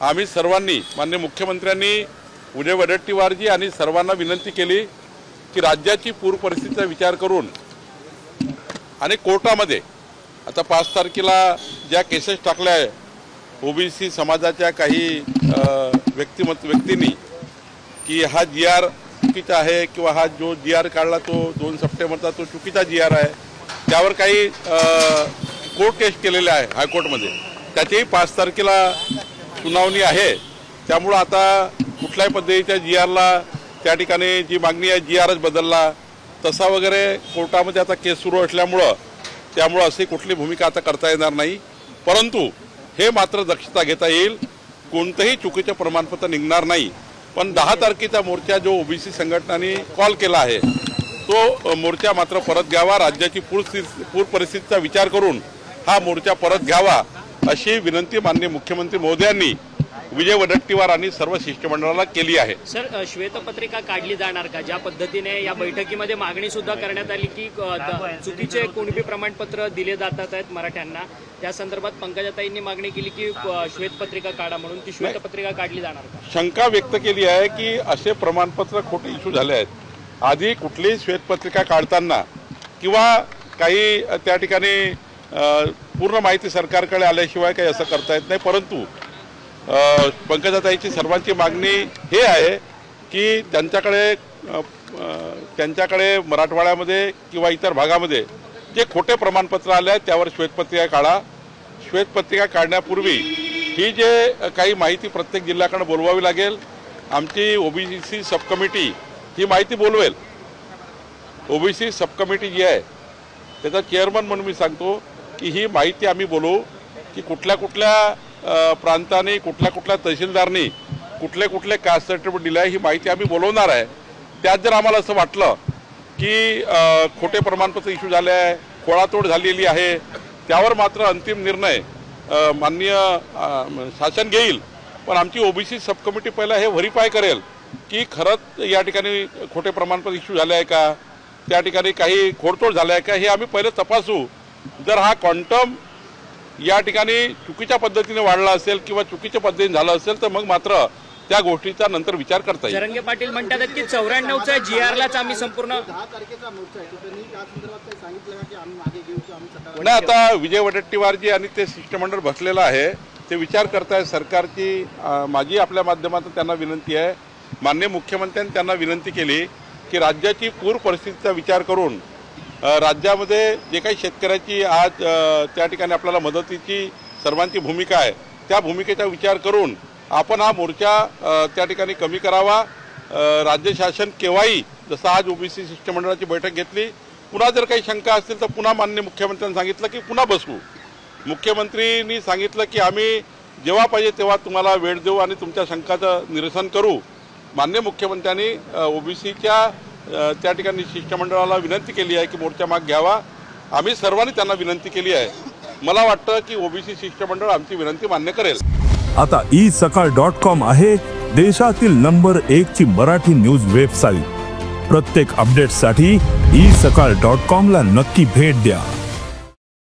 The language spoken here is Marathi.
आम्ही सर्वांनी माननीय मुख्यमंत्र्यांनी विजय वडेट्टीवारजी आणि सर्वांना विनंती केली की राज्याची पूर परिस्थितीचा विचार करून आणि कोर्टामध्ये आता 5 तारखेला ज्या केसेस टाकल्या आहे ओबीसी समाजाच्या काही व्यक्तींनी की हा GR चुकीचा आहे किंवा हा जो GR काढला तो 2 सप्टेंबरचा तो चुकीचा GR आहे, त्यावर काही कोर्ट केस केलेले आहे हायकोर्टमध्ये, त्याचीही 5 तारखेला सुनावणी आहे। त्यामुळे आता कुठल्याही पद्धतीच्या GRला त्या ठिकाणी जी मागणी आहे GRच बदलला तसा वगैरे कोर्टामध्ये आता केस सुरू असल्यामुळं त्यामुळे अशी कुठली भूमिका आता करता येणार नाही। परंतु हे मात्र दक्षता घेता येईल, कोणतेही चुकीचे प्रमाणपत्र निघणार नाही। पण 10 तारखेचा मोर्चा जो ओबीसी संघटनांनी कॉल केला आहे तो मोर्चा मात्र परत घ्यावा, राज्याची पूर परिस्थितीचा विचार करून हा मोर्चा परत घ्यावा अशी विनंती माननीय मुख्यमंत्री महोदयांनी विजय वडेट्टीवार आणि सर्व शिष्टमंडळाला केली आहे। सर, श्वेतपत्रिका काढली जाणार का? ज्या पद्धतीने या बैठकीमध्ये मागणी सुद्धा करण्यात आली की चुकीचे कुणबी प्रमाणपत्र दिले जातात आहेत मराठ्यांना, त्या संदर्भात पंकजाताईंनी मागणी केली की श्वेतपत्रिका काढा म्हणून, ती श्वेतपत्रिका काढली जाणार का? शंका व्यक्त केली आहे की असे प्रमाणपत्र खोटे इश्यू झाले आहेत। आधी कुठलीही श्वेतपत्रिका काढताना किंवा काही त्या ठिकाणी पूर्ण माहिती सरकारकडे आल्याशिवाय काही असं करता येत नाही। परंतु पंकजाताईची सर्वांची मागणी हे आहे की त्यांच्याकडे मराठवाड्यामध्ये किंवा इतर भागामध्ये जे खोटे प्रमाणपत्र आले आहेत त्यावर श्वेतपत्रिका काढा। श्वेतपत्रिका काढण्यापूर्वी ही जे काही माहिती प्रत्येक जिल्ह्याकडे बोलवावी लागेल, आमची ओबीसी सब कमिटी ही माहिती बोलवेल। ओबीसी सब कमिटी जी आहे त्याचा चेअरमन म्हणून मी सांगतो की ही माहिती आम्ही बोलवू की कुठल्या प्रांताने कुठल्या तहसीलदारनी कुठले कास्ट सर्टिफिकेट दिले आहे ही माहिती आम्ही बोलवणार आहे। त्यात जर आम्हाला असं वाटलं की खोटे प्रमाणपत्र इश्यू झाले आहे, खोळातोड झालेली आहे, त्यावर मात्र अंतिम निर्णय माननीय शासन घेईल। पण आमची ओबीसी सब कमिटी पहिला हे व्हेरीफाय करेल की खरंच या ठिकाणी खोटे प्रमाणपत्र इश्यू झाले आहे का, त्या ठिकाणी काही खोडतोड झाले आहे का, हे आम्ही पहिले तपासू। जर हा क्वांटम या ठिकाणी चुकीच्या पद्धतीने वाढला असेल किंवा चुकीच्या पद्धतीने झालं असेल तर मग मात्र त्या गोष्टीचा नंतर विचार करता येईल। जरंगे पाटील म्हणतात की 94च्या GRलाच आम्ही संपूर्ण 10 तारखेचा मोर्चा आहे, त्यांनी त्या संदर्भात काही सांगितलं की आम्ही मागे घेऊ की आम्ही सत्ता नाही, आता विजय वडेट्टीवारजी आणि ते शिष्टमंडळ बसलेलं आहे, ते विचार करताय सरकारची। माझी आपल्या माध्यमातून त्यांना विनंती आहे, माननीय मुख्यमंत्र्यांनी त्यांना विनंती केली की राज्याची पूर परिस्थितीचा विचार करून राज्यामध्ये जे काही शेतकऱ्याची आज त्या ठिकाणी आपल्याला मदतीची सर्वांची भूमिका आहे त्या भूमिकेचा विचार करून आपण हा मोर्चा त्या ठिकाणी कमी करावा। राज्य शासन केव्हाही जसं आज ओबीसी शिष्टमंडळाची बैठक घेतली, पुन्हा जर काही शंका असतील तर पुन्हा माननीय मुख्यमंत्र्यांनी सांगितलं की पुन्हा बसवू। मुख्यमंत्रींनी सांगितलं की आम्ही जेव्हा पाहिजे तेव्हा तुम्हाला वेळ देऊ आणि तुमच्या शंकाचं निरसन करू। माननीय मुख्यमंत्र्यांनी ओबीसीच्या त्या ठिकाणी शिष्टमंडळाला विनंती केली आहे की मोर्चा माग घ्यावा। आम्ही सर्वांनी त्यांना विनंती केली आहे। मला वाटतं की ओबीसी शिष्टमंडळ आमची विनंती मान्य करेल। आता isakal.com आहे देशातील नंबर 1 ची मराठी न्यूज वेबसाईट। प्रत्येक अपडेटसाठी isakal.com ला नक्की भेट द्या।